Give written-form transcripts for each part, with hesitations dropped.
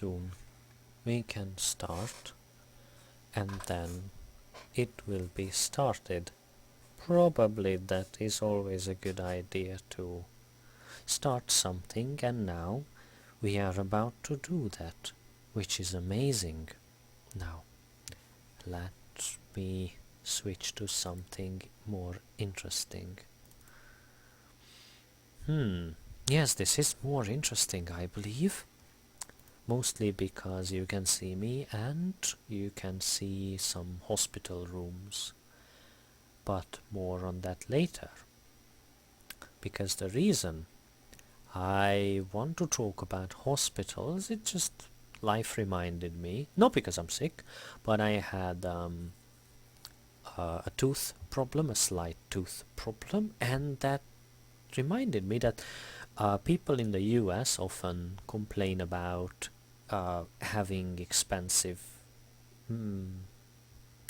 soon we can start, and then it will be started. Probably that is always a good idea to start something, and now we are about to do that, which is amazing. Now, let me switch to something more interesting. Yes, this is more interesting, I believe. Mostly because you can see me and you can see some hospital rooms. But more on that later. Because the reason I want to talk about hospitals, it just life reminded me, not because I'm sick, but I had a tooth problem, a slight tooth problem, and that reminded me that people in the US often complain about having expensive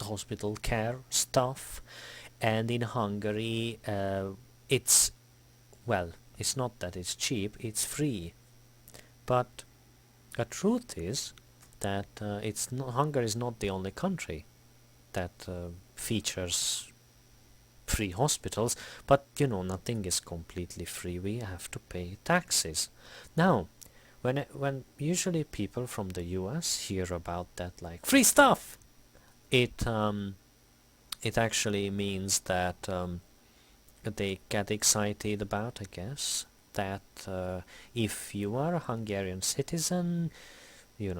hospital care stuff, and in Hungary it's not that it's cheap, it's free. But the truth is that Hungary is not the only country that features free hospitals, but nothing is completely free. We have to pay taxes. Now, when usually people from the US hear about that, like free stuff, it actually means that they get excited about, I guess, that if you are a Hungarian citizen, you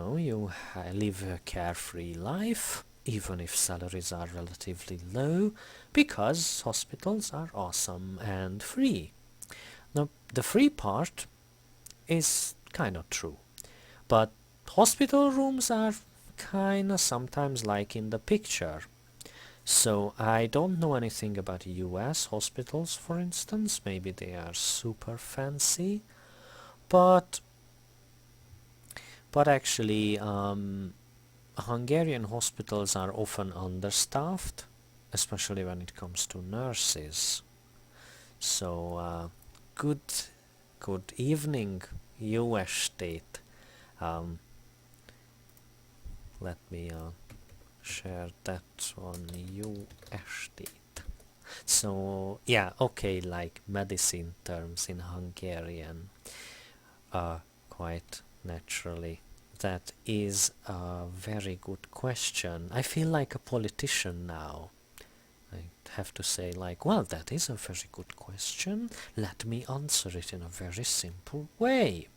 live a carefree life, even if salaries are relatively low, because hospitals are awesome and free. Now, the free part is kind of true, but hospital rooms are kind of sometimes like in the picture. So I don't know anything about US hospitals, for instance. Maybe they are super fancy, but actually Hungarian hospitals are often understaffed, especially when it comes to nurses. So good evening, US state. Let me share that on US state. So yeah, okay, like medicine terms in Hungarian, quite naturally. That is a very good question. I feel like a politician now. I have to say, like, well, that is a very good question. Let me answer it in a very simple way.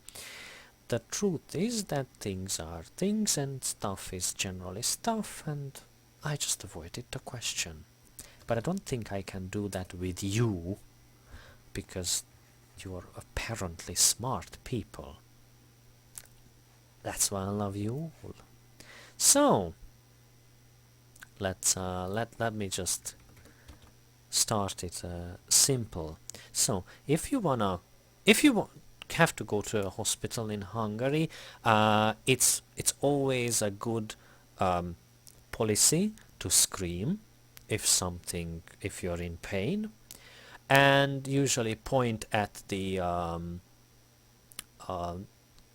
The truth is that things are things and stuff is generally stuff, and I just avoided the question. But I don't think I can do that with you, because you're apparently smart people. That's why I love you all. So let's let me just start it simple. So if you have to go to a hospital in Hungary, it's always a good policy to scream if you're in pain, and usually point at the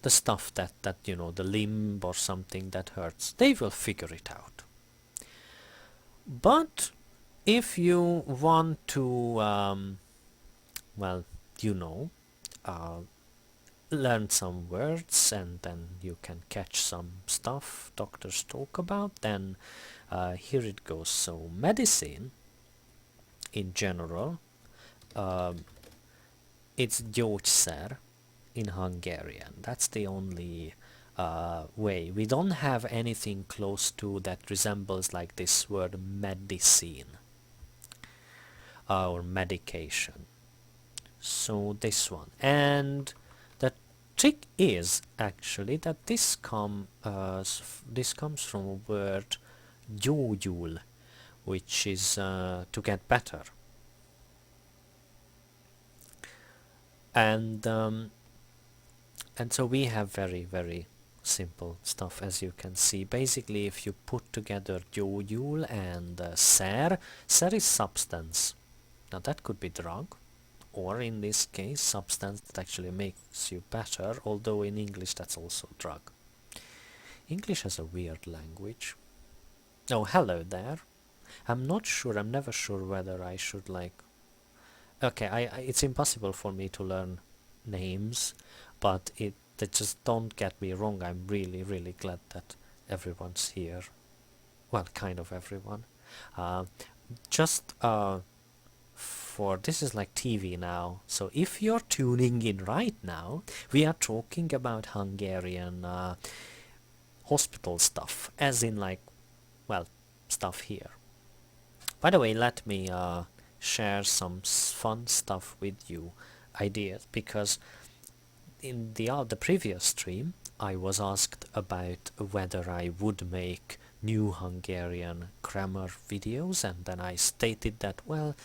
stuff that the limb or something that hurts. They will figure it out. But if you want to learn some words and then you can catch some stuff doctors talk about, then here it goes. So medicine in general, it's gyógyszer in Hungarian. That's the only way. We don't have anything close to that resembles like this word medicine or medication. So this one. And the trick is actually that this comes from a word gyógyul, which is to get better. And so we have very, very simple stuff, as you can see. Basically, if you put together gyógyul and szer is substance. Now that could be drug, or in this case, substance that actually makes you better, although in English that's also drug. English is a weird language. Oh, hello there. I'm not sure, I'm never sure whether I should like... Okay, it's impossible for me to learn names, but just don't get me wrong, I'm really, really glad that everyone's here. Well, kind of everyone. Just for this is like TV now, so if you're tuning in right now, we are talking about Hungarian hospital stuff, as in like, well, stuff here. By the way, let me share some fun stuff with you, ideas, because in the previous stream I was asked about whether I would make new Hungarian grammar videos, and then I stated that, well,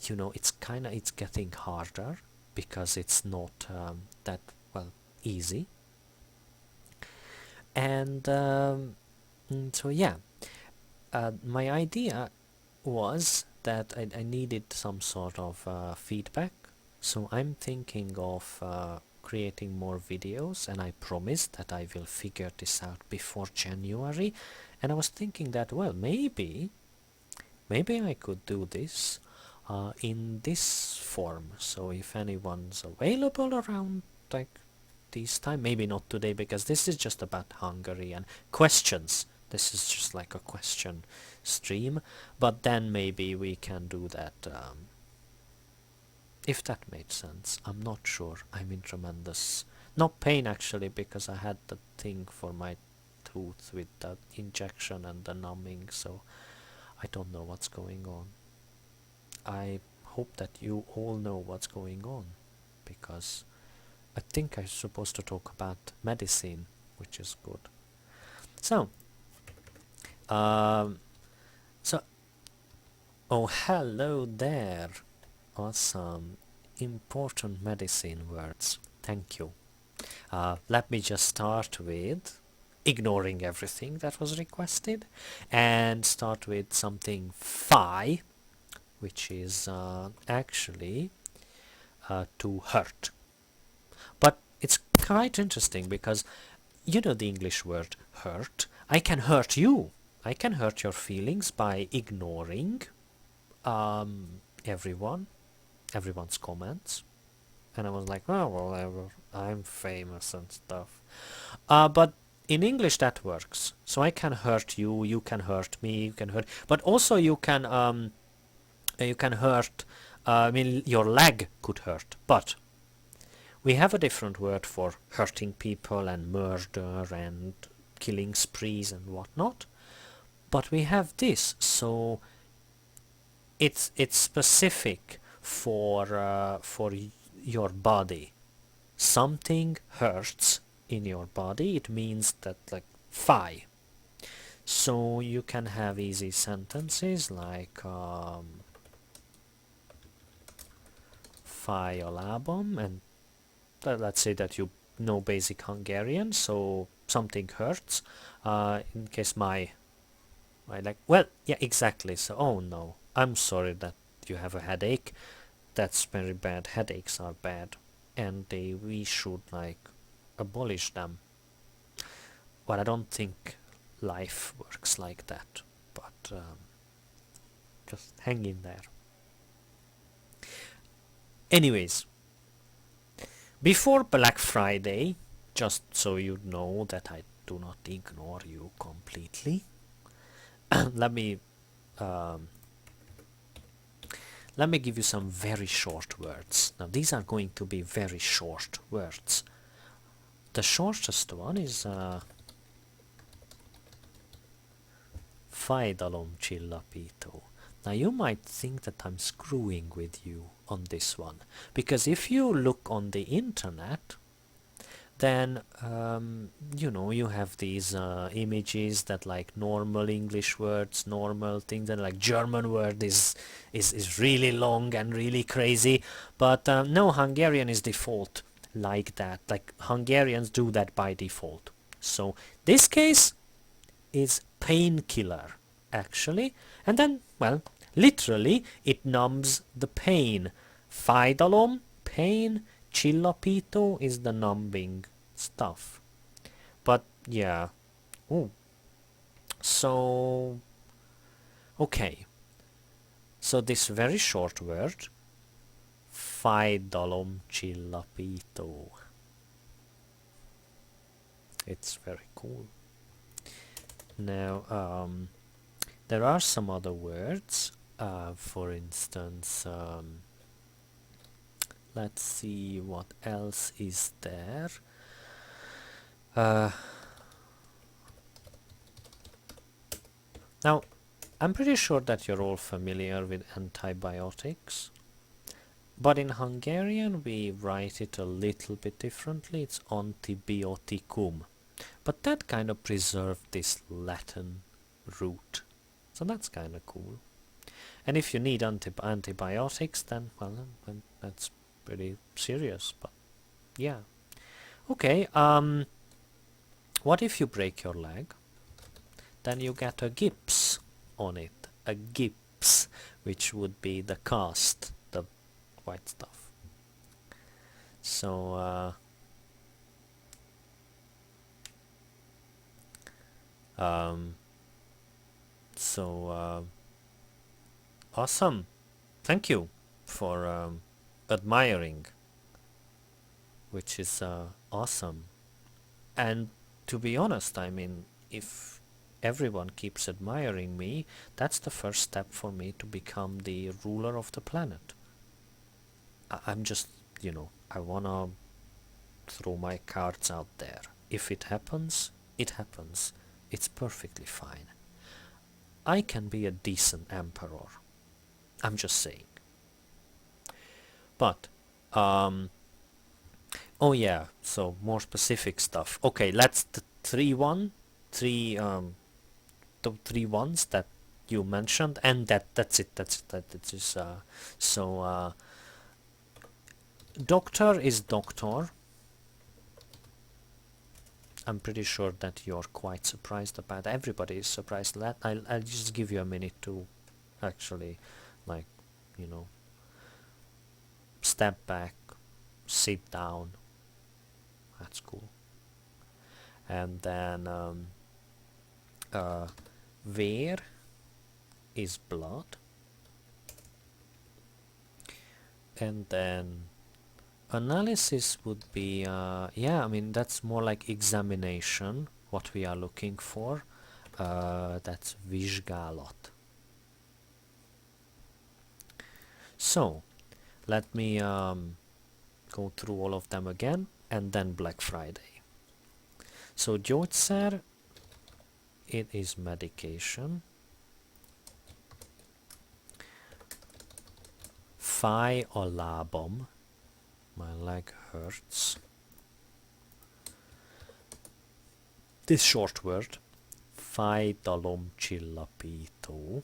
you know, it's getting harder because it's not that, well, easy. And so yeah, my idea was that I needed some sort of feedback, so I'm thinking of creating more videos, and I promised that I will figure this out before January. And I was thinking that, well, maybe I could do this in this form. So if anyone's available around like this time, maybe not today because this is just about Hungary and questions. This is just like a question stream, but then maybe we can do that if that made sense. I'm not sure. I'm in tremendous, not pain actually, because I had the thing for my tooth with the injection and the numbing, so I don't know what's going on. I hope that you all know what's going on, because I think I'm supposed to talk about medicine, which is good. So, oh, hello there. Awesome. Important medicine words. Thank you. Let me just start with ignoring everything that was requested and start with something phi, which is actually to hurt. But it's quite interesting because you know the English word hurt. I can hurt you. I can hurt your feelings by ignoring everyone's comments. And I was like, oh, whatever, I'm famous and stuff. But in English that works. So I can hurt you, you can hurt me, you can hurt, but also you can hurt, I mean, your leg could hurt, but we have a different word for hurting people and murder and killing sprees and whatnot. But we have this, so it's specific for your body. Something hurts in your body. It means that like phi. So you can have easy sentences like phi lábam, and let's say that you know basic Hungarian, so something hurts. In case my like, well, yeah, exactly. So, oh no, I'm sorry that you have a headache. That's very bad. Headaches are bad, and we should like abolish them. Well, I don't think life works like that, but just hang in there. Anyways, before Black Friday, just so you know that I do not ignore you completely, let me give you some very short words. Now these are going to be very short words. The shortest one is fájdalomcsillapító. Now you might think that I'm screwing with you on this one, because if you look on the internet, then you know, you have these images that like normal English words, normal things, and like German word is really long and really crazy, but no, Hungarian is default like that. Like Hungarians do that by default. So this case is painkiller actually, and then, well, literally it numbs the pain. Fájdalom, pain, csillapító is the numbing stuff. But yeah, Oh, so okay. So this very short word, fájdalomcsillapító. It's very cool. Now, there are some other words. For instance, let's see what else is there. Now, I'm pretty sure that you're all familiar with antibiotics, but in Hungarian we write it a little bit differently. It's antibiotikum, but that kind of preserved this Latin root, so that's kind of cool. And if you need antibiotics, then well, then that's pretty serious. But yeah, okay. What if you break your leg? Then you get a gipsz on it, a gipsz, which would be the cast, the white stuff. So awesome. Thank you for admiring, which is awesome. And to be honest, I mean, if everyone keeps admiring me, that's the first step for me to become the ruler of the planet. I'm just, you know, I wanna throw my cards out there. If it happens, it happens. It's perfectly fine. I can be a decent emperor. I'm just saying. But, oh yeah, so more specific stuff. Okay, let's the three ones that you mentioned, and that's it. That it is. Doctor is doctor. I'm pretty sure that you're quite surprised about. Everybody is surprised. I'll just give you a minute to actually, like, you know, step back, sit down. That's cool. And then where is blood? And then analysis would be yeah, I mean that's more like examination, what we are looking for. That's vizsgálat. So let me go through all of them again, and then Black Friday. So gyógyszer, it is medication. Fáj a lábam, my leg hurts. This short word, fájdalomcsillapító,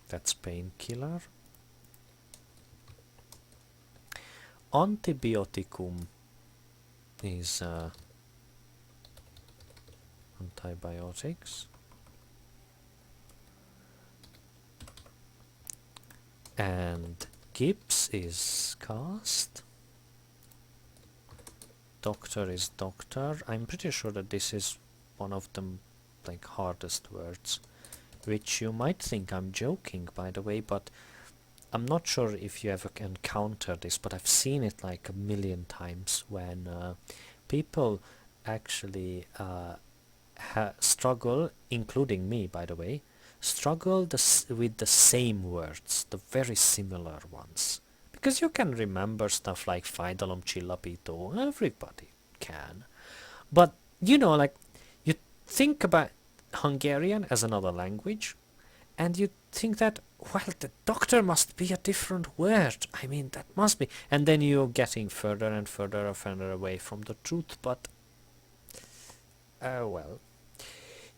that's painkiller. Antibiotikum is antibiotics. And gipsz is cast. Doctor is doctor. I'm pretty sure that this is one of the like hardest words, which you might think I'm joking, by the way, but I'm not sure if you ever encountered this, but I've seen it like a million times when people actually struggle, including me, by the way, struggle with the same words, the very similar ones. Because you can remember stuff like fájdalomcsillapító, everybody can. But, you know, like, you think about Hungarian as another language, and you think that, well, the doctor must be a different word. I mean, that must be. And then you're getting further and further and further away from the truth, but, well,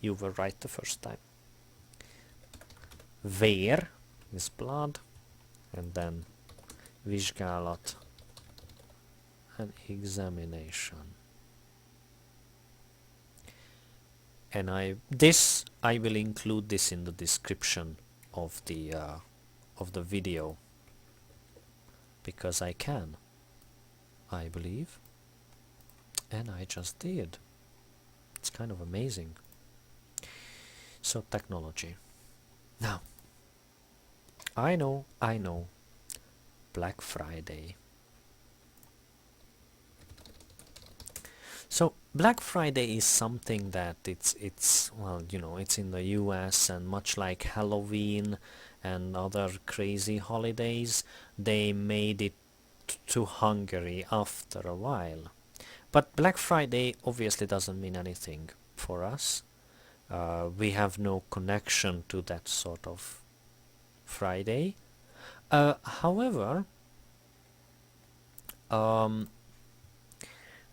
you were right the first time. Vér is blood, and then vizsgálat, an examination. And I will include this in the description of the video, because I can, I believe, and I just did. It's kind of amazing. So technology. Now, I know, Black Friday. So Black Friday is something that it's well, you know, it's in the US, and much like Halloween and other crazy holidays, they made it to Hungary after a while. But Black Friday obviously doesn't mean anything for us. We have no connection to that sort of Friday. However,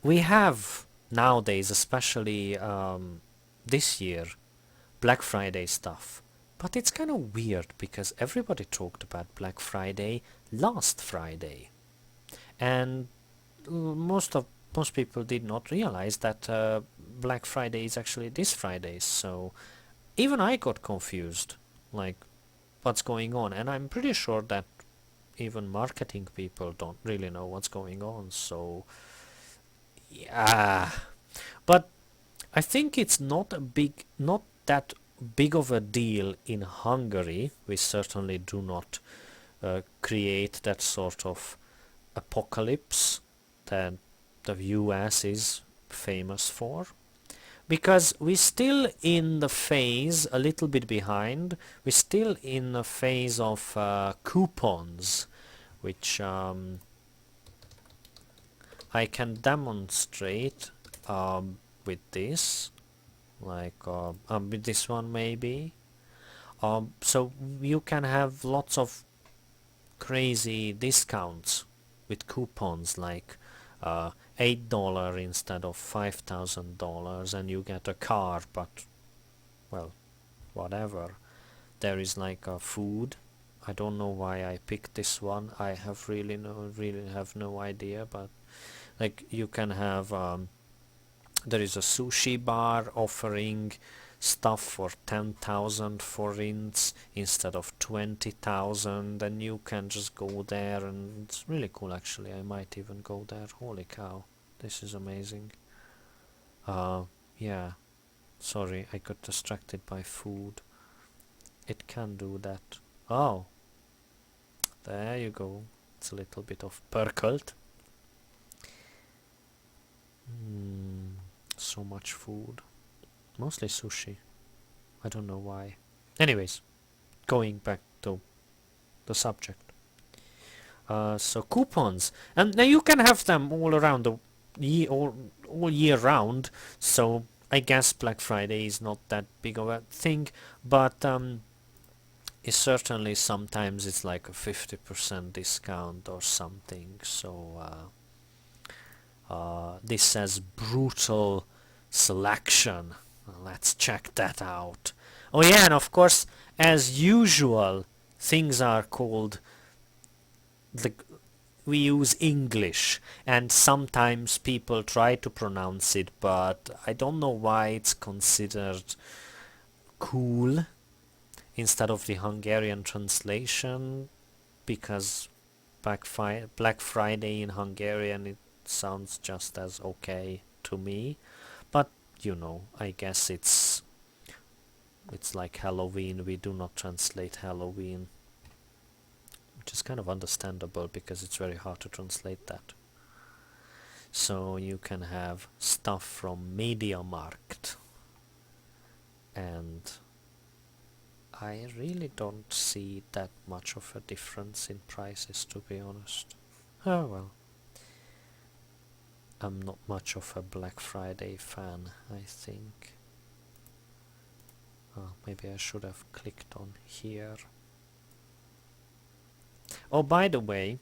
we have nowadays, especially this year, Black Friday stuff. But it's kind of weird because everybody talked about Black Friday last Friday, and most people did not realize that Black Friday is actually this Friday. So even I got confused, like what's going on, and I'm pretty sure that even marketing people don't really know what's going on. So yeah, but I think it's not that big of a deal in Hungary. We certainly do not create that sort of apocalypse that the US is famous for, because we're still in the phase, a little bit behind, we're still in the phase of coupons, which I can demonstrate with this, like with this one maybe. So you can have lots of crazy discounts with coupons, like $8 instead of $5,000, and you get a car. But well, whatever. There is like a food. I don't know why I picked this one. I have really have no idea. But like you can have there is a sushi bar offering stuff for 10,000 forints instead of 20,000, and you can just go there, and it's really cool actually. I might even go there. Holy cow, this is amazing. Yeah, sorry, I got distracted by food. It can do that. Oh, there you go. It's a little bit of percult. So much food. Mostly sushi. I don't know why. Anyways, going back to the subject. So coupons, and now you can have them all around the year, all year round. So I guess Black Friday is not that big of a thing, but it's certainly sometimes it's like a 50% discount or something. So this says brutal selection. Let's check that out. Oh yeah, and of course, as usual, things are called, we use English, and sometimes people try to pronounce it, but I don't know why it's considered cool instead of the Hungarian translation, because Black Friday in Hungarian, it sounds just as okay to me. But you know, I guess it's like Halloween. We do not translate Halloween, which is kind of understandable because it's very hard to translate that. So you can have stuff from MediaMarkt, and I really don't see that much of a difference in prices, to be honest. Oh well. I'm not much of a Black Friday fan, I think. Oh, maybe I should have clicked on here. Oh, by the way,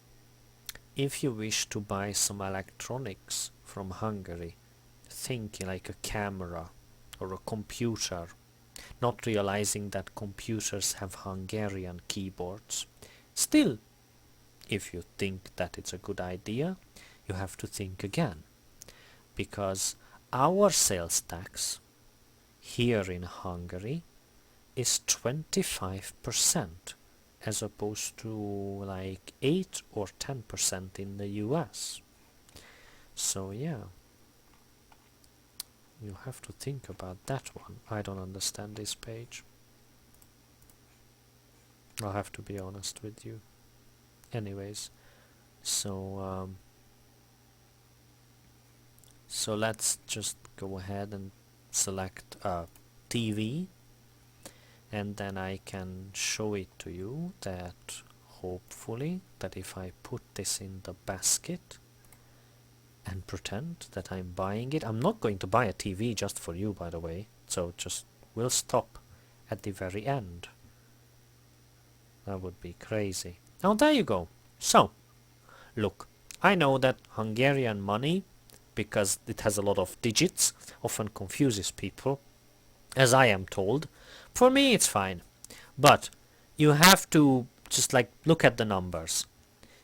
if you wish to buy some electronics from Hungary, think like a camera or a computer, not realizing that computers have Hungarian keyboards. Still, if you think that it's a good idea, you have to think again, because our sales tax here in Hungary is 25%, as opposed to like 8 or 10% in the US. So yeah, You have to think about that one. I don't understand this page. I'll have to be honest with you. Anyways, so so let's just go ahead and select TV, and then I can show it to you that hopefully that if I put this in the basket and pretend that I'm buying it. I'm not going to buy a TV just for you, by the way, so just we'll stop at the very end. That would be crazy. Now there you go. So look, I know that Hungarian money, because it has a lot of digits, often confuses people, as I am told. For me it's fine, but you have to just like look at the numbers.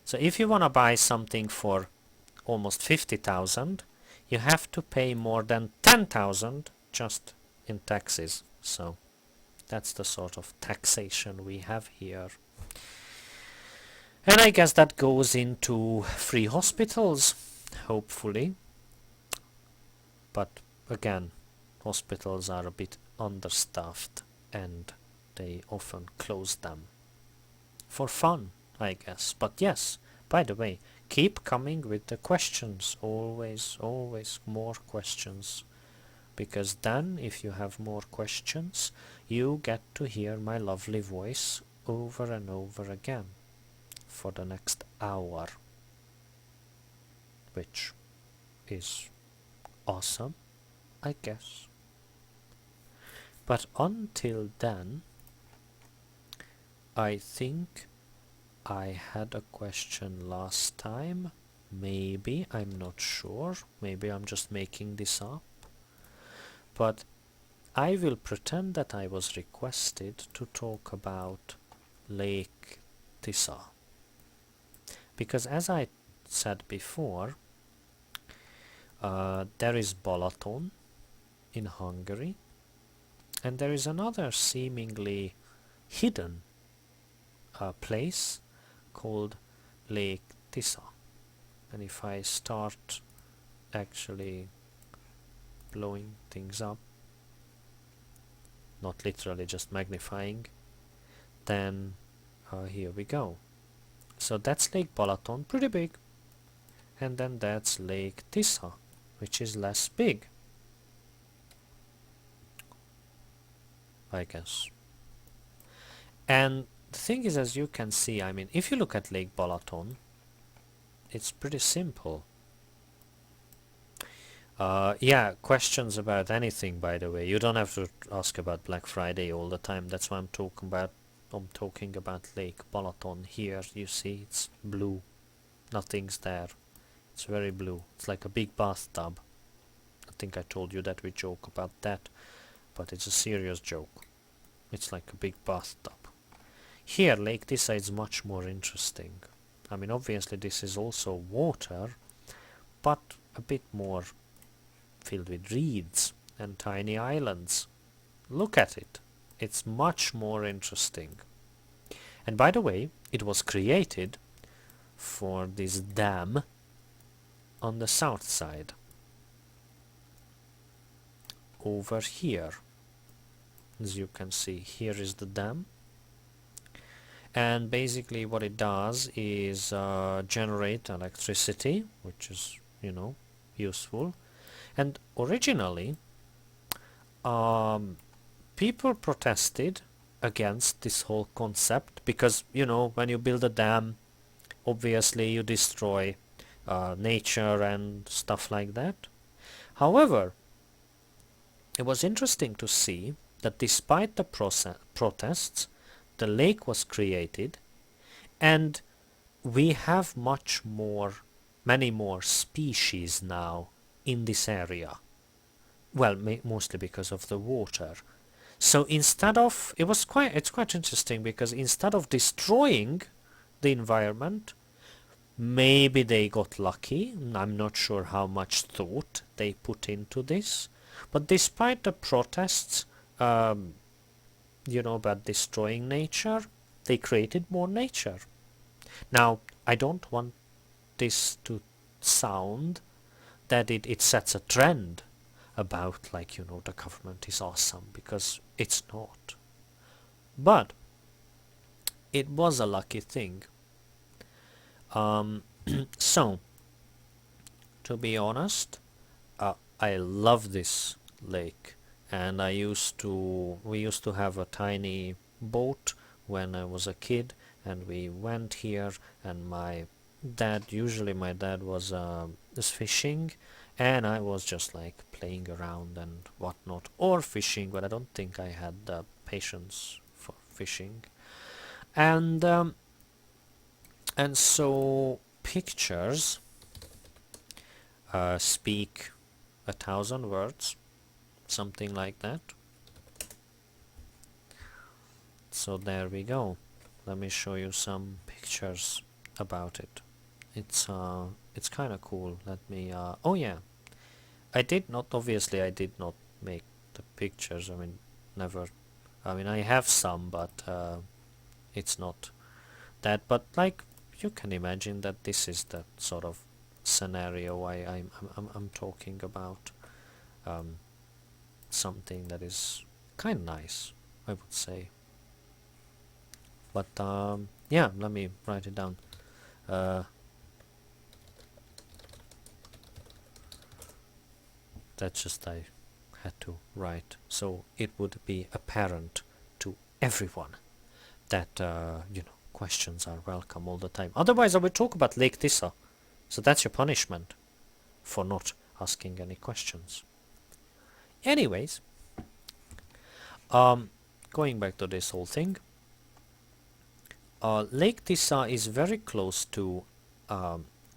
So if you want to buy something for almost 50,000, you have to pay more than 10,000 just in taxes. So that's the sort of taxation we have here. And I guess that goes into free hospitals, hopefully. But again, hospitals are a bit understaffed and they often close them. For fun, I guess. But yes, by the way, keep coming with the questions. Always more questions. Because then, if you have more questions, you get to hear my lovely voice over and over again for the next hour. Which is awesome, I guess. But until then, I think I had a question last time. Maybe, I'm not sure. Maybe I'm just making this up. But I will pretend that I was requested to talk about Lake Tisza. Because as I said before, there is Balaton in Hungary, and there is another seemingly hidden place called Lake Tisza. And if I start actually blowing things up, not literally just magnifying, then here we go. So that's Lake Balaton, pretty big, and then that's Lake Tisza, which is less big, I guess. And the thing is, as you can see, I mean, if you look at Lake Balaton, it's pretty simple. Yeah, questions about anything, by the way. You don't have to ask about Black Friday all the time. That's what I'm talking about. I'm talking about Lake Balaton here. You see, it's blue. Nothing's there. It's very blue. It's like a big bathtub. I think I told you that we joke about that, but it's a serious joke. It's like a big bathtub. Here, Lake Tisza is much more interesting. I mean, obviously this is also water, but a bit more filled with reeds and tiny islands. Look at it. It's much more interesting. And by the way, it was created for this dam on the south side. Over here. As you can see, here is the dam. And basically what it does is generate electricity, which is, you know, useful. And originally, people protested against this whole concept because, you know, when you build a dam, obviously you destroy nature and stuff like that. However, it was interesting to see that despite the protests, the lake was created, and we have many more species now in this area. Well, mostly because of the water. So instead of, it's quite interesting, because instead of destroying the environment, maybe they got lucky. I'm not sure how much thought they put into this, but despite the protests, you know, about destroying nature, they created more nature. Now, I don't want this to sound that it sets a trend. about, like, you know, the government is awesome, because it's not. But it was a lucky thing. So, to be honest, I love this lake, and we used to have a tiny boat when I was a kid, and we went here, and my dad was fishing, and I was just like playing around and whatnot, or fishing, but I don't think I had the patience for fishing. And so pictures speak 1,000 words, something like that. So there we go. Let me show you some pictures about it. It's kind of cool. Let me oh yeah, I did not make the pictures. I mean, never. I mean, I have some, but it's not that. But like, you can imagine that this is the sort of scenario I'm talking about. Something that is kind of nice, I would say. But yeah, let me write it down. That's just, I had to write, so it would be apparent to everyone that you know, questions are welcome all the time. Otherwise, I would talk about Lake Tisza. So that's your punishment for not asking any questions. Anyways, going back to this whole thing, Lake Tisza is very close to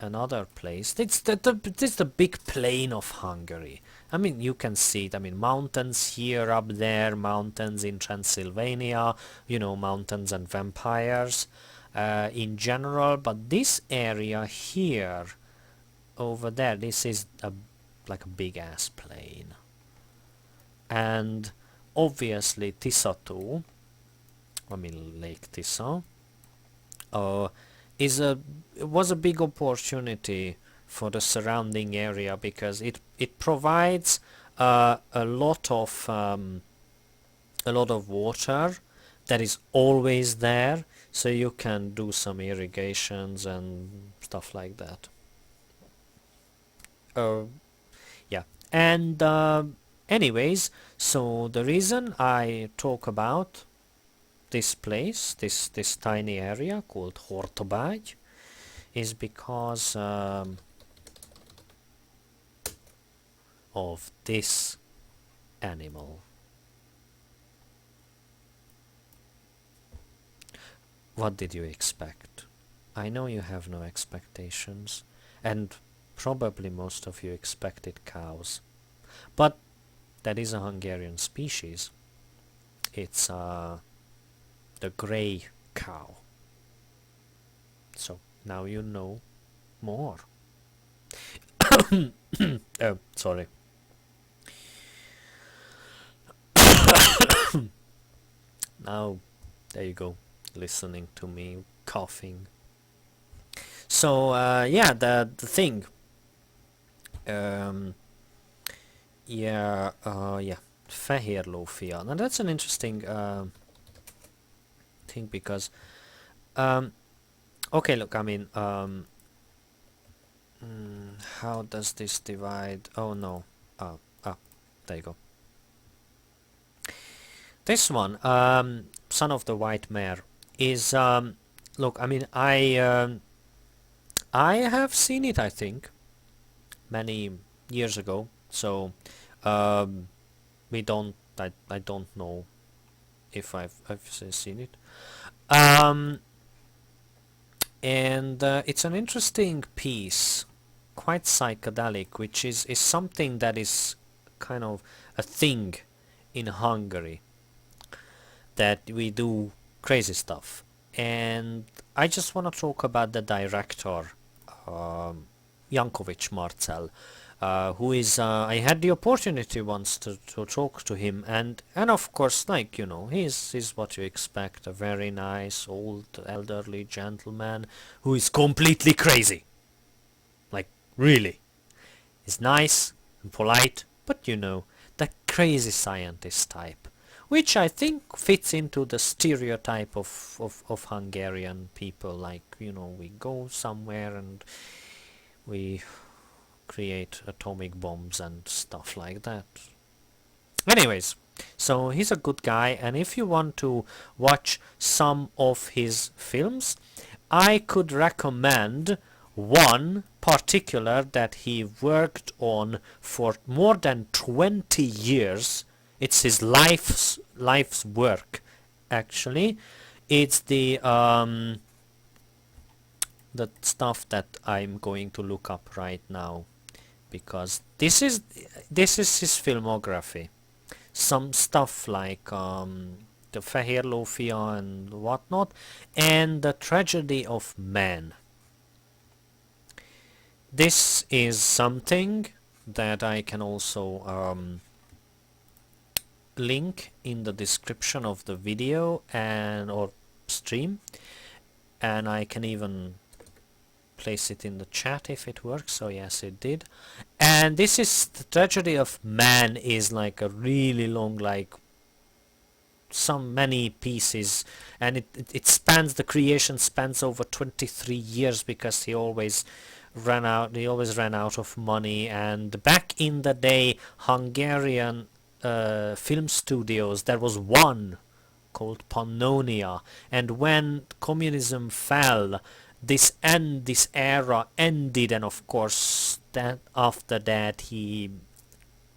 another place. It's the big plain of Hungary. I mean, you can see it. I mean, mountains here, up there, mountains in Transylvania, you know, mountains and vampires in general. But this area here, over there, this is like a big ass plain. And obviously Tisza too, I mean Lake Tisza, was a big opportunity for the surrounding area, because it provides a lot of water that is always there, so you can do some irrigations and stuff like that. Yeah, and anyways, so the reason I talk about this place, this tiny area called Hortobágy, is because of this animal. What did you expect? I know you have no expectations, and probably most of you expected cows, but that is a Hungarian species. It's the grey cow. So now you know more. Oh, sorry. Now, there you go, listening to me coughing. So yeah, the thing. Yeah, fehér lófia. Now that's an interesting thing, because okay, look, I mean, how does this divide? Oh no, there you go. This one, Son of the White Mare, is look, I mean, I have seen it, I think, many years ago. So we don't. I don't know if I've seen it. And it's an interesting piece, quite psychedelic, which is something that is kind of a thing in Hungary, that we do crazy stuff. And I just want to talk about the director, Jankovic Marcel, who is, I had the opportunity once to talk to him, and of course, like, you know, he's what you expect, a very nice old elderly gentleman who is completely crazy, like, really. He's nice and polite, but you know, the crazy scientist type, which I think fits into the stereotype of Hungarian people. Like, you know, we go somewhere and we create atomic bombs and stuff like that. Anyways, so he's a good guy, and if you want to watch some of his films, I could recommend one particular that he worked on for more than 20 years. It's his life's work, actually. It's the stuff that I'm going to look up right now, because this is his filmography. Some stuff like the Fehér Lófia and whatnot, and the Tragedy of Man. This is something that I can also link in the description of the video and or stream, and I can even place it in the chat if it works. So yes, it did. And this is the Tragedy of Man, is like a really long, like many pieces, and it spans, the creation spans over 23 years, because he always ran out of money. And back in the day, Hungarian film studios, there was one called Pannonia, and when communism fell, this era ended, and of course that after that he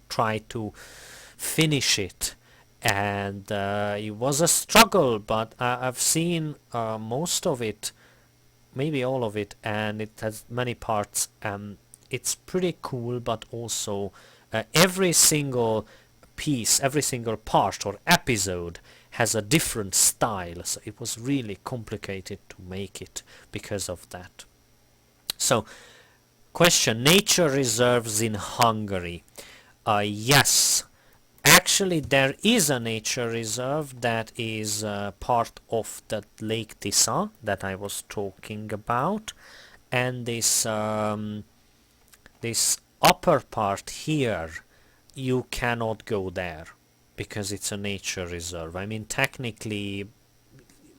tried to finish it, and it was a struggle, but I've seen most of it, maybe all of it, and it has many parts, and it's pretty cool, but also every single piece, every single part or episode has a different style, so it was really complicated to make it because of that. So, question: nature reserves in Hungary. Yes, actually there is a nature reserve that is part of the Lake Tisza that I was talking about, and this this upper part here, you cannot go there because it's a nature reserve. I mean, technically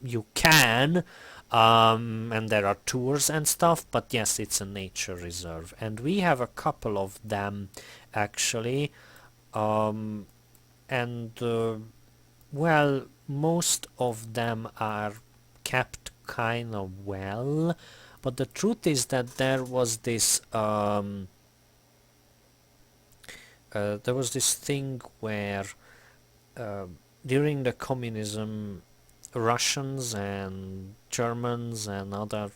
you can, and there are tours and stuff, but yes, it's a nature reserve, and we have a couple of them actually, and well, most of them are kept kind of well, but the truth is that there was this thing where during the communism, Russians and Germans and other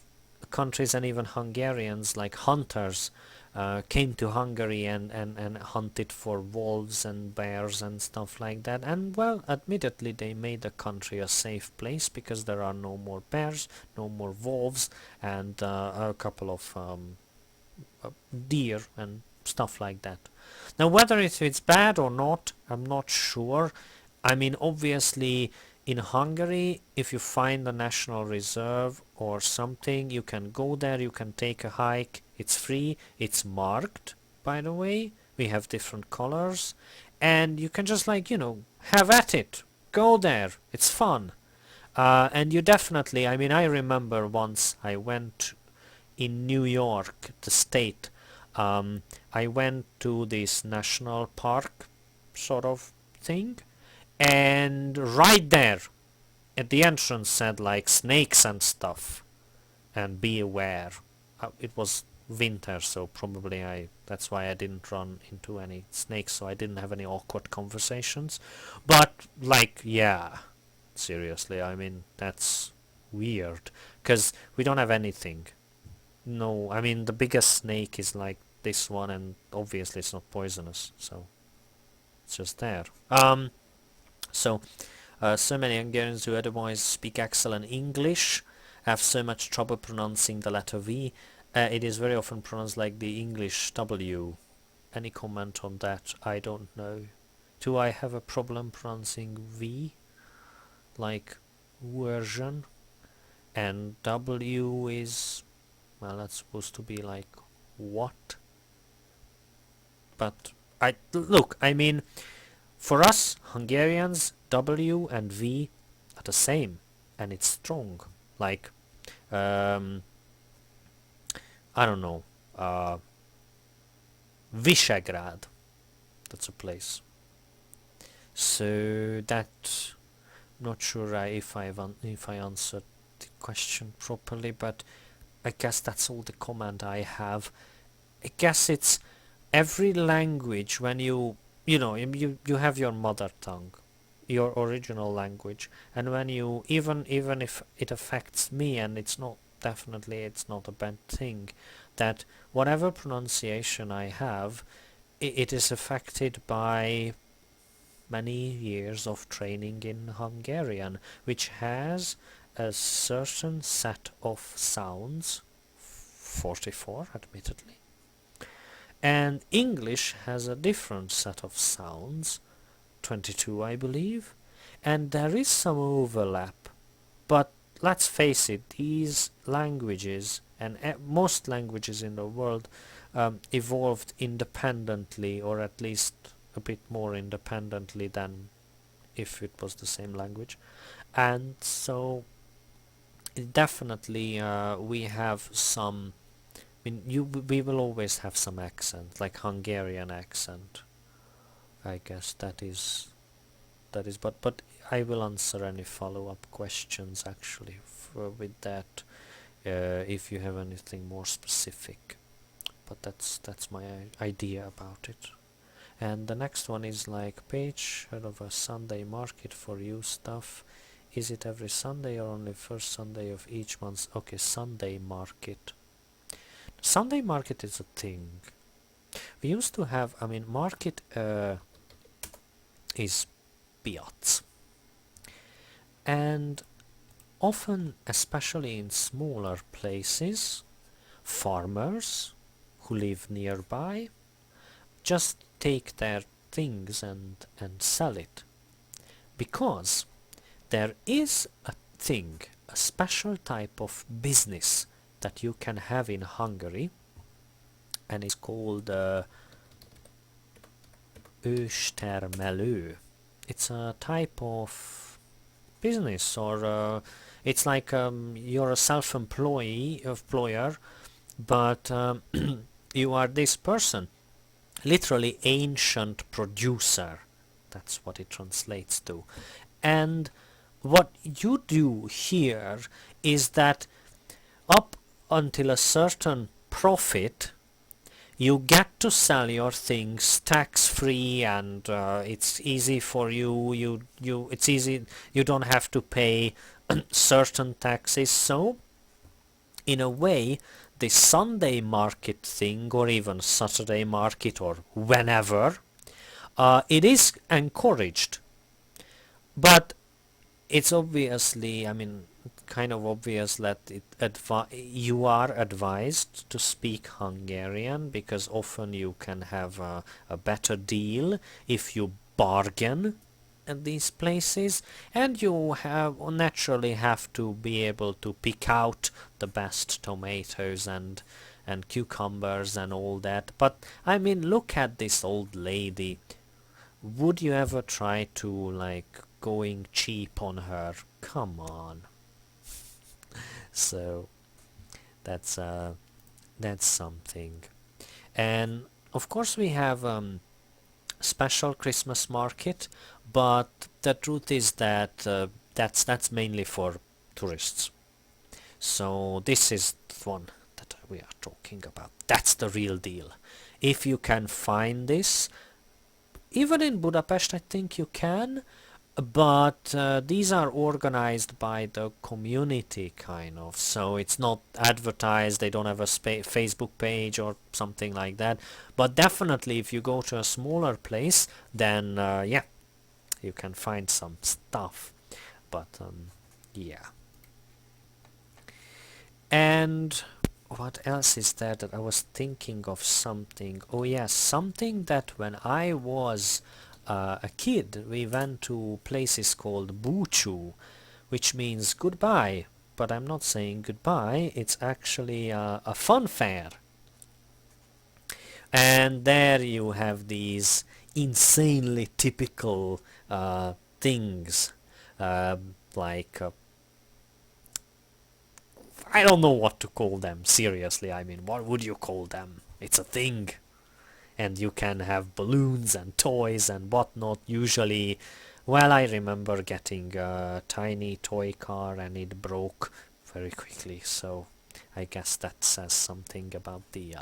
countries, and even Hungarians, like hunters, came to Hungary and hunted for wolves and bears and stuff like that. And well, admittedly, they made the country a safe place because there are no more bears, no more wolves, and a couple of deer and stuff like that. Now, whether it's bad or not, I'm not sure. I mean, obviously, in Hungary, if you find a national reserve or something, you can go there, you can take a hike, it's free, it's marked, by the way, we have different colors, and you can just, like, you know, have at it, go there, it's fun. And you definitely, I mean, I remember once I went in New York, the state, I went to this national park sort of thing, and right there at the entrance said like snakes and stuff, and be aware. It was winter, so probably that's why I didn't run into any snakes, so I didn't have any awkward conversations. But like, yeah, seriously, I mean, that's weird, because we don't have anything. No, I mean, the biggest snake is like this one, and obviously it's not poisonous, so it's just there. So many Hungarians who otherwise speak excellent English have so much trouble pronouncing the letter V. It is very often pronounced like the English W. Any comment on that? I don't know. Do I have a problem pronouncing V? Like version? And W is, well, that's supposed to be like what? But Look, I mean, for us Hungarians, W and V are the same, and it's strong. Like, I don't know, Visegrad, that's a place. So that, not sure if I answered the question properly, but I guess that's all the comment I have. I guess it's every language, when you know, you have your mother tongue, your original language, and when you, even if it affects me, and it's not, definitely it's not a bad thing, that whatever pronunciation I have, it is affected by many years of training in Hungarian, which has a certain set of sounds, 44 admittedly, and English has a different set of sounds, 22 I believe, and there is some overlap, but let's face it, these languages and most languages in the world evolved independently, or at least a bit more independently than if it was the same language, and so definitely we have some, I mean, we will always have some accent, like Hungarian accent. I guess that is, but I will answer any follow-up questions actually with that, if you have anything more specific. But that's my idea about it. And the next one is like, page heard of a Sunday market for you stuff. Is it every Sunday or only first Sunday of each month? Okay, Sunday market. Sunday market is a thing. We used to have, I mean, market is piac. And often, especially in smaller places, farmers who live nearby just take their things and sell it, because there is a thing, a special type of business that you can have in Hungary, and it's called őstermelő. It's a type of business, or it's like you're a self-employer, but you are this person, literally ancient producer. That's what it translates to. And what you do here is that up until a certain profit, you get to sell your things tax-free, and it's easy for you. It's easy. You don't have to pay certain taxes. So, in a way, the Sunday market thing, or even Saturday market, or whenever, it is encouraged. But it's obviously, I mean, kind of obvious that you are advised to speak Hungarian, because often you can have a better deal if you bargain at these places, and you naturally have to be able to pick out the best tomatoes and cucumbers and all that. But I mean, look at this old lady. Would you ever try to, like, going cheap on her? Come on. So that's something. And of course we have special Christmas market, but the truth is that that's mainly for tourists. So this is the one that we are talking about. That's the real deal. If you can find this, even in Budapest, I think you can, but these are organized by the community, kind of, so it's not advertised. They don't have a Facebook page or something like that. But definitely, if you go to a smaller place, then yeah, you can find some stuff. But yeah. And what else is there that I was thinking of? Something. Oh yes, something that when I was a kid, we went to places called búcsú, which means goodbye. But I'm not saying goodbye, it's actually a fun fair. And there you have these insanely typical things, like I don't know what to call them, seriously. I mean, what would you call them? It's a thing. And you can have balloons and toys and whatnot. Usually, well, I remember getting a tiny toy car and it broke very quickly, so I guess that says something about the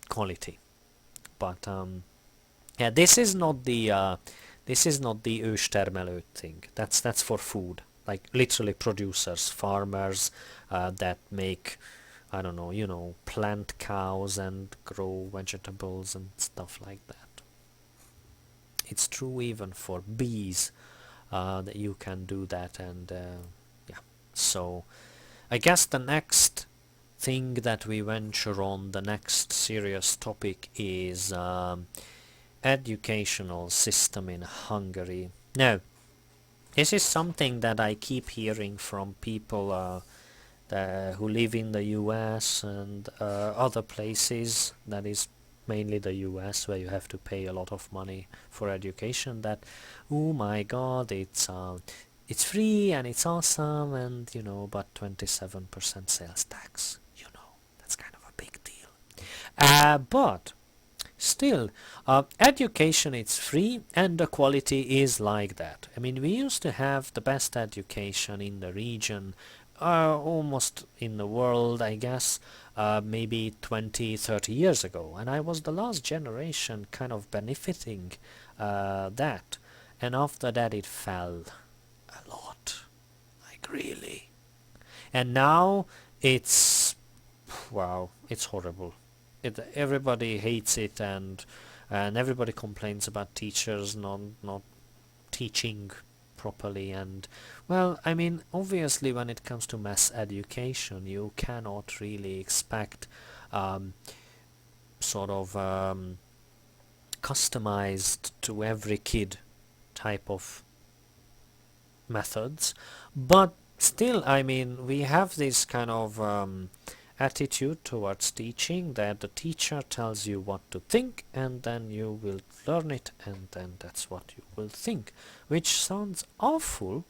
quality. But yeah, this is not the őstermelő thing. That's for food, like literally producers, farmers that make, I don't know, plant cows and grow vegetables and stuff like that. It's true even for bees, that you can do that, and yeah. So I guess the next thing that we venture on, the next serious topic, is educational system in Hungary. Now, this is something that I keep hearing from people who live in the US and other places, that is mainly the US, where you have to pay a lot of money for education, that, oh my god, it's free and it's awesome, and but 27% sales tax, that's kind of a big deal. But still, education is free and the quality is like that. I mean, we used to have the best education in the region, almost in the world, I guess, maybe 20-30 years ago, and I was the last generation kind of benefiting that, and after that it fell a lot, like really. And now it's, wow, it's horrible. Everybody hates it, and everybody complains about teachers not teaching properly. And well, I mean, obviously when it comes to mass education, you cannot really expect sort of customized to every kid type of methods, but still, I mean, we have this kind of attitude towards teaching, that the teacher tells you what to think and then you will learn it and then that's what you will think, which sounds awful,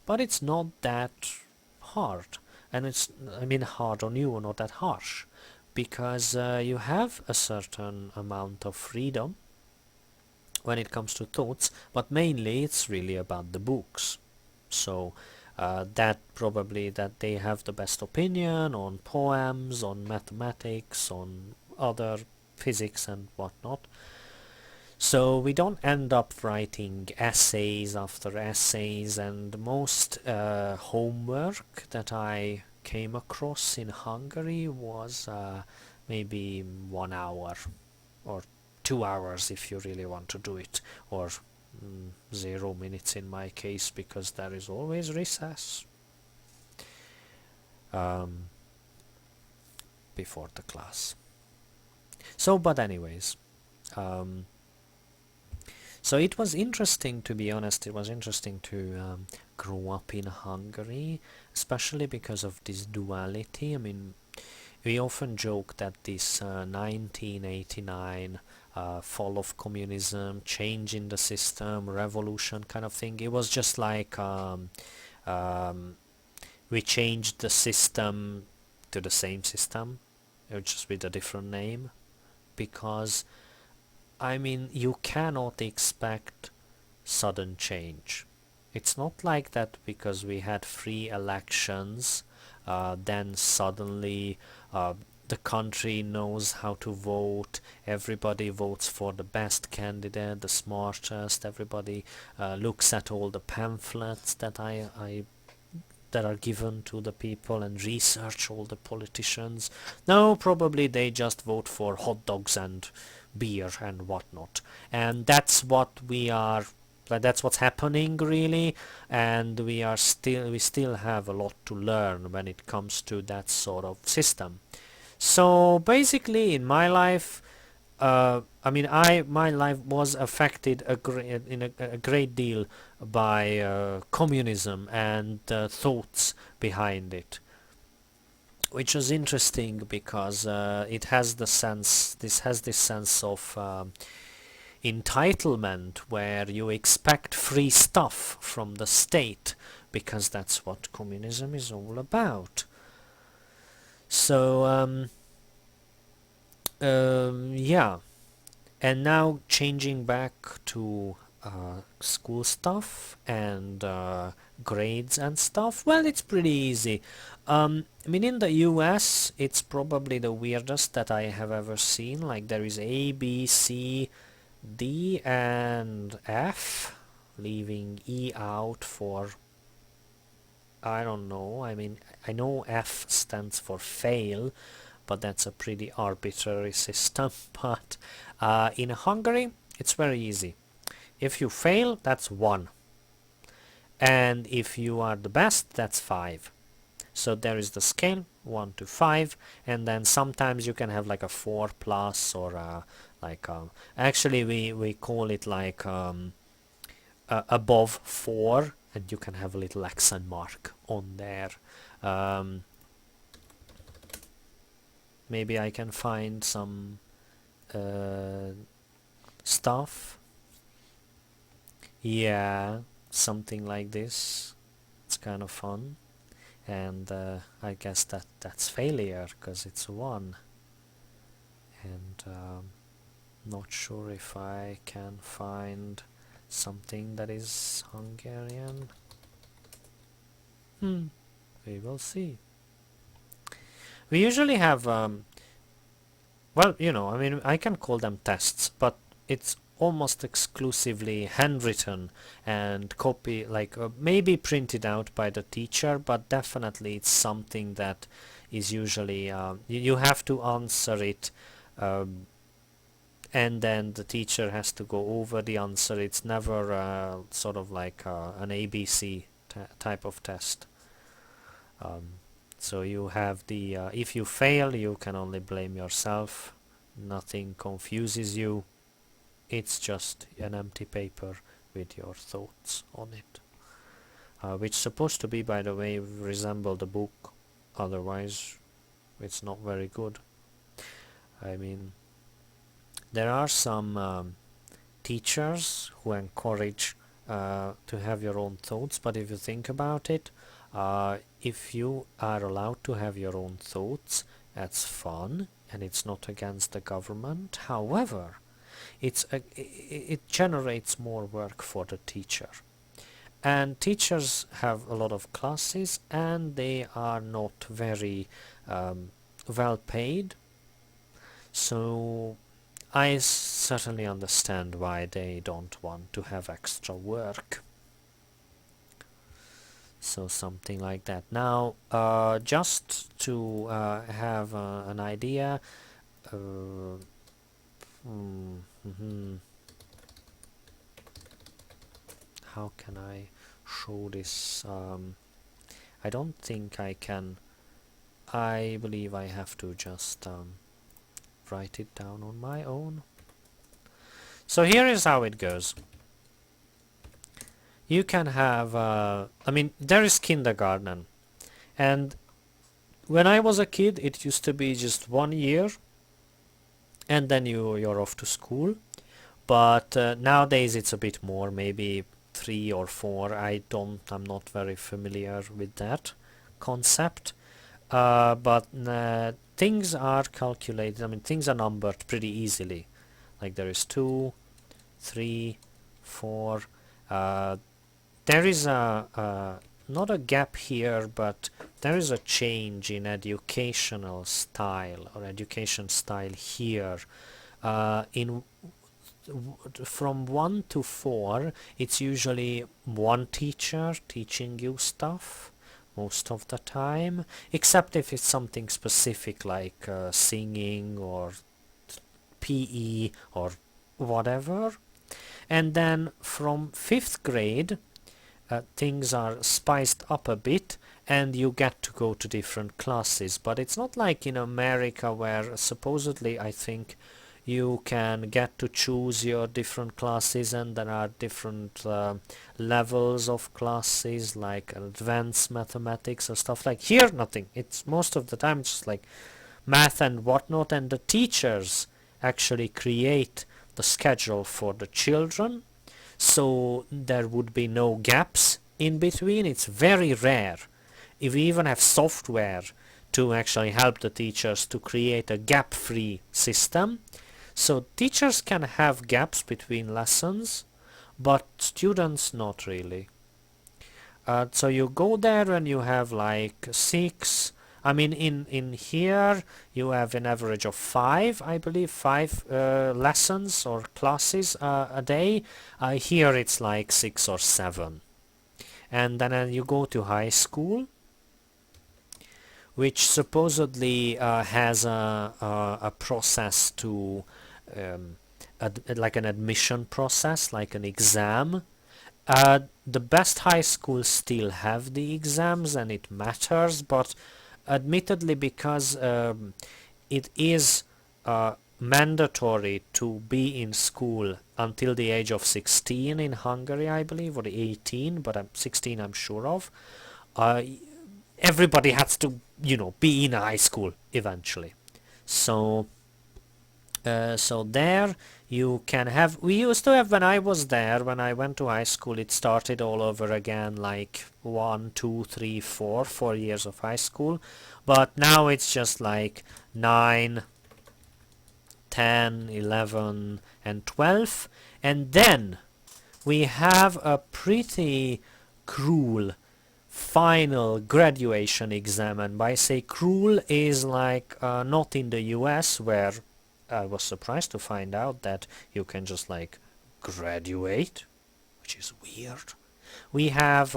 but it's not that hard. And it's, I mean, hard on you, not that harsh, because you have a certain amount of freedom when it comes to thoughts, but mainly it's really about the books. So that probably that they have the best opinion on poems, on mathematics, on other physics and whatnot. So we don't end up writing essays after essays, and most homework that I came across in Hungary was maybe 1 hour or 2 hours if you really want to do it, or 0 minutes in my case, because there is always recess before the class. So, but anyways, so it was interesting, to be honest. It was interesting to grow up in Hungary, especially because of this duality. I mean, we often joke that this 1989 fall of communism, change in the system, revolution kind of thing, it was just like we changed the system to the same system, just with a different name, because I mean, you cannot expect sudden change. It's not like that because we had free elections, then suddenly the country knows how to vote, everybody votes for the best candidate, the smartest, everybody looks at all the pamphlets that that are given to the people and research all the politicians. No, probably they just vote for hot dogs and beer and whatnot, and that's what we are, that's what's happening really, and we still have a lot to learn when it comes to that sort of system. So basically in my life, I mean, my life was affected a great deal by communism and the thoughts behind it. which is interesting because it has the sense, this has this sense of entitlement where you expect free stuff from the state because that's what communism is all about. So yeah, and now changing back to school stuff and grades and stuff, well, it's pretty easy. I mean, in the US, it's probably the weirdest that I have ever seen. Like, there is A, B, C, D, and F, leaving E out for, I don't know. I mean, I know F stands for fail, but that's a pretty arbitrary system. But in Hungary, it's very easy. If you fail, that's 1. And if you are the best, that's 5. So there is the scale 1 to 5, and then sometimes you can have like a 4 plus, or like actually we call it like above 4, and you can have a little accent mark on there. Maybe I can find some stuff. Yeah, something like this. It's kind of fun. And I guess that's failure because it's 1. And not sure if I can find something that is Hungarian. We will see. We usually have well, you know, I mean, I can call them tests, but it's almost exclusively handwritten and copy, like maybe printed out by the teacher, but definitely it's something that is usually you have to answer it, and then the teacher has to go over the answer. It's never sort of like an ABC type of test. So you have the if you fail, you can only blame yourself. Nothing confuses you. It's just an empty paper with your thoughts on it, which supposed to be, by the way, resemble the book. Otherwise, it's not very good. I mean, there are some teachers who encourage to have your own thoughts, but if you think about it, if you are allowed to have your own thoughts, that's fun, and it's not against the government. However, it generates more work for the teacher, and teachers have a lot of classes, and they are not very well paid. So I certainly understand why they don't want to have extra work. So something like that. Now, just to have an idea, how can I show this? I don't think I can. I believe I have to just write it down on my own. So here is how it goes. You can have, I mean, there is kindergarten, and when I was a kid, it used to be just 1 year, and then you're off to school. But nowadays it's a bit more, maybe 3 or 4. I'm not very familiar with that concept. But things are calculated. I mean, things are numbered pretty easily. Like there is 2, 3, 4. There is a not a gap here, but there is a change in educational style or education style here. From 1 to 4, it's usually one teacher teaching you stuff most of the time, except if it's something specific like singing or PE or whatever. And then from 5th grade, things are spiced up a bit, and you get to go to different classes. But it's not like in America, where supposedly, I think, you can get to choose your different classes, and there are different levels of classes like advanced mathematics or stuff. Like here, nothing. It's most of the time just like math and whatnot, and the teachers actually create the schedule for the children, so there would be no gaps in between. It's very rare. If we even have software to actually help the teachers to create a gap-free system, so teachers can have gaps between lessons, but students not really. So you go there and you have like 6, I mean in here you have an average of 5, I believe, 5 lessons or classes a day. Here it's like 6 or 7. And then you go to high school, which supposedly has a process to like an admission process, like an exam. The best high schools still have the exams, and it matters, but admittedly, because it is mandatory to be in school until the age of 16 in Hungary, I believe, or 18, but 16 I'm sure of. Everybody has to, be in high school eventually. So there you can have, we used to have, when I was there, when I went to high school, it started all over again, like 1, 2, 3, 4 years of high school, but now it's just like 9, 10, 11 and 12, and then we have a pretty cruel final graduation exam. And by say cruel is like not in the US, where I was surprised to find out that you can just like graduate, which is weird. We have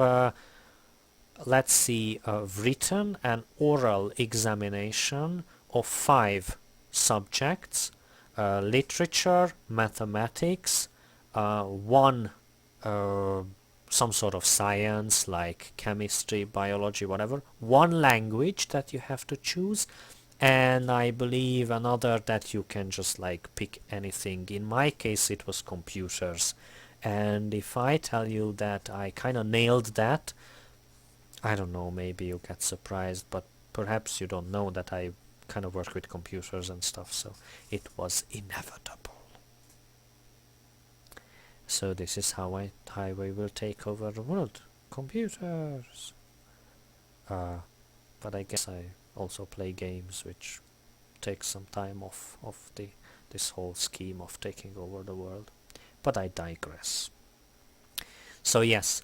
let's see, a written and oral examination of 5 subjects: literature, mathematics, 1 some sort of science like chemistry, biology, whatever, 1 language that you have to choose, and I believe another that you can just like pick anything. In my case it was computers, and if I tell you that I kind of nailed that, I don't know, maybe you get surprised, but perhaps you don't know that I kind of work with computers and stuff, so it was inevitable. So this is how highway will take over the world. Computers. But I guess I also play games, which takes some time off of this whole scheme of taking over the world. But I digress. So yes,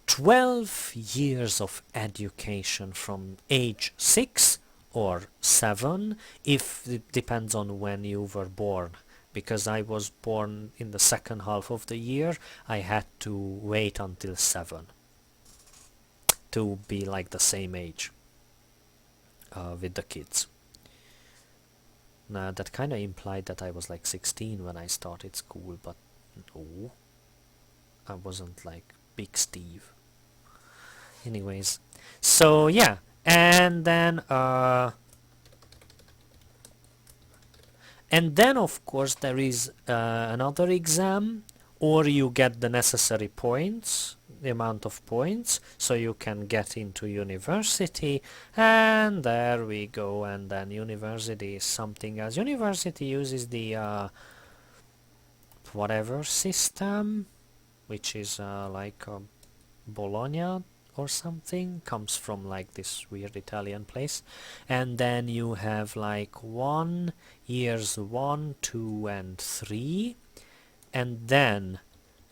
12 years of education from age 6 or 7, if it depends on when you were born. Because I was born in the second half of the year, I had to wait until 7 to be like the same age with the kids. Now that kind of implied that I was like 16 when I started school, but no, I wasn't like Big Steve. Anyways, so yeah, and then of course there is another exam, or you get the necessary points, the amount of points, so you can get into university, and there we go. And then university is something else. University uses the whatever system, which is like Bologna or something, comes from like this weird Italian place. And then you have like years 1, 2 and 3, and then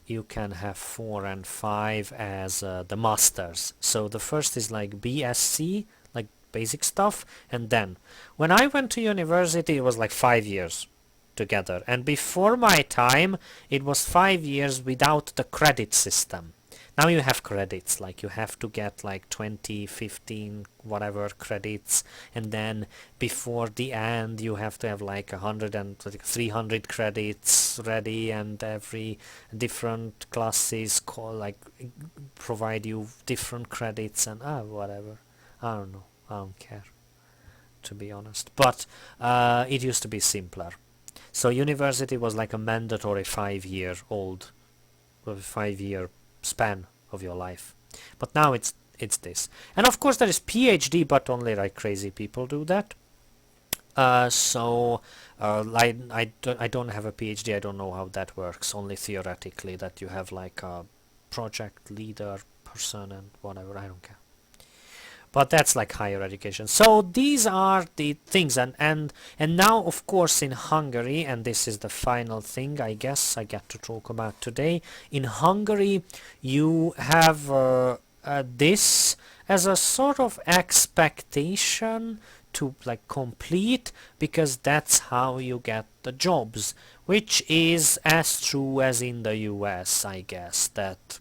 you can have 4 and 5 as the masters. So the first is like BSc, like basic stuff, and then when I went to university it was like 5 years together, and before my time it was 5 years without the credit system. Now you have credits, like you have to get like 20, 15, whatever credits, and then before the end you have to have like 100 and 300 credits ready, and every different classes provide you different credits, and whatever. I don't know, I don't care, to be honest. But it used to be simpler. So university was like a mandatory 5-year span of your life. But now it's this. And of course there is PhD, but only like crazy people do that. I don't have a PhD. I don't know how that works. Only theoretically, that you have like a project leader person and whatever. I don't care. But that's like higher education. So these are the things, and now of course in Hungary, and this is the final thing I guess I get to talk about today. In Hungary, you have this as a sort of expectation to like complete, because that's how you get the jobs, which is as true as in the US, I guess, that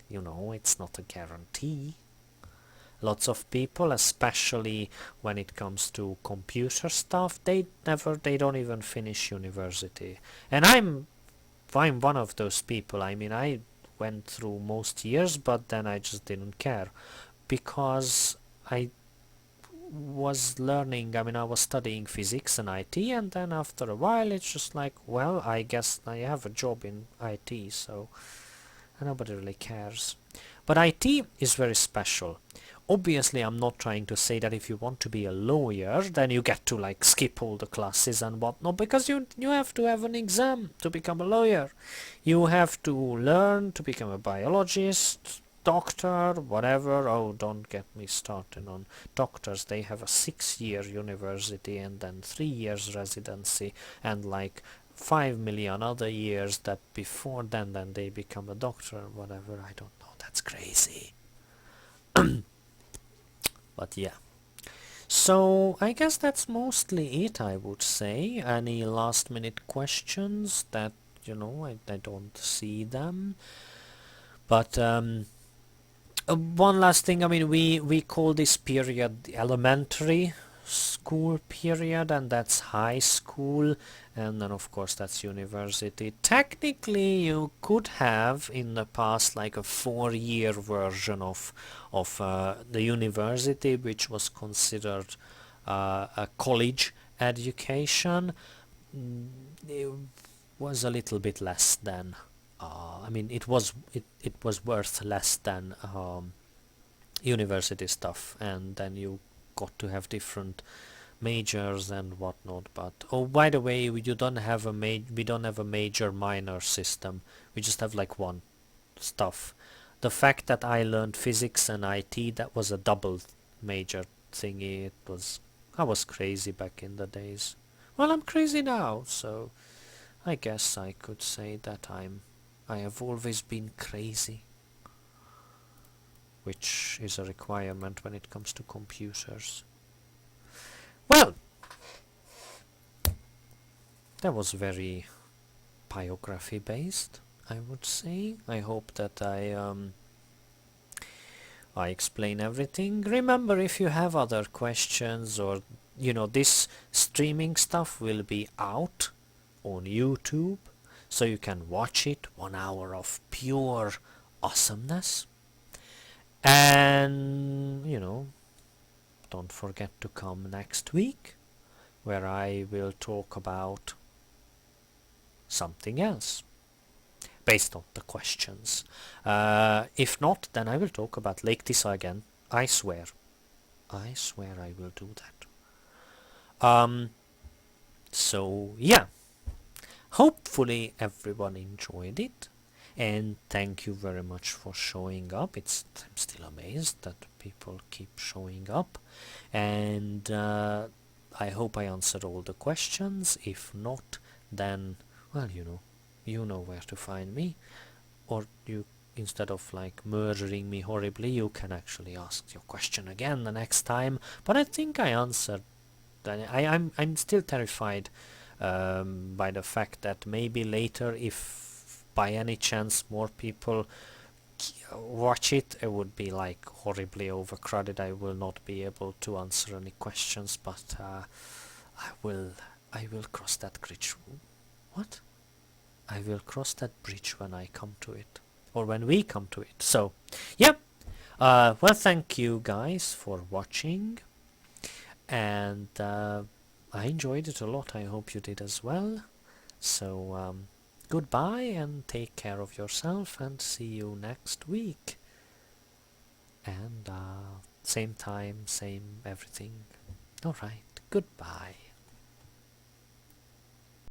it's not a guarantee. Lots of people, especially when it comes to computer stuff, they don't even finish university. And I'm one of those people. I mean, I went through most years, but then I just didn't care, because I was learning, I mean, I was studying physics and IT, and then after a while it's just like, well, I guess I have a job in IT, so nobody really cares. But IT is very special. Obviously, I'm not trying to say that if you want to be a lawyer, then you get to like skip all the classes and whatnot, because you have to have an exam to become a lawyer. You have to learn to become a biologist, doctor, whatever. Oh, don't get me started on doctors. They have a 6-year university and then 3 years residency and like 5 million other years that before then they become a doctor or whatever. I don't know. That's crazy. But yeah. So I guess that's mostly it, I would say. Any last minute questions that, I don't see them. But one last thing, I mean, we call this period the elementary school period, and that's high school, and then of course that's university. Technically you could have in the past like a 4-year version of the university, which was considered a college education. It was a little bit less than I mean, it was worth less than university stuff, and then you got to have different majors and whatnot. But oh, by the way, we don't have a major minor system. We just have like one stuff. The fact that I learned physics and IT, that was a double major thingy. I was crazy back in the days. Well, I'm crazy now, so I guess I could say that I have always been crazy, which is a requirement when it comes to computers. Well, that was very biography based, I would say. I hope that I explain everything. Remember, if you have other questions, or this streaming stuff will be out on YouTube, so you can watch it, 1 hour of pure awesomeness. And don't forget to come next week, where I will talk about something else based on the questions. If not, then I will talk about Lake Tisa again. I swear I will do that. So yeah, hopefully everyone enjoyed it, and thank you very much for showing up. I'm still amazed that people keep showing up, and I hope I answered all the questions. If not, then well, you know where to find me, or you, instead of like murdering me horribly, you can actually ask your question again the next time. But I think I answered. I'm still terrified by the fact that maybe later, if by any chance more people watch it, it would be like horribly overcrowded. I will not be able to answer any questions, but I will cross that bridge. What? I will cross that bridge when I come to it, or when we come to it. So yeah, well, thank you guys for watching, and I enjoyed it a lot. I hope you did as well. So goodbye and take care of yourself, and see you next week. And same time, same everything. Alright, goodbye.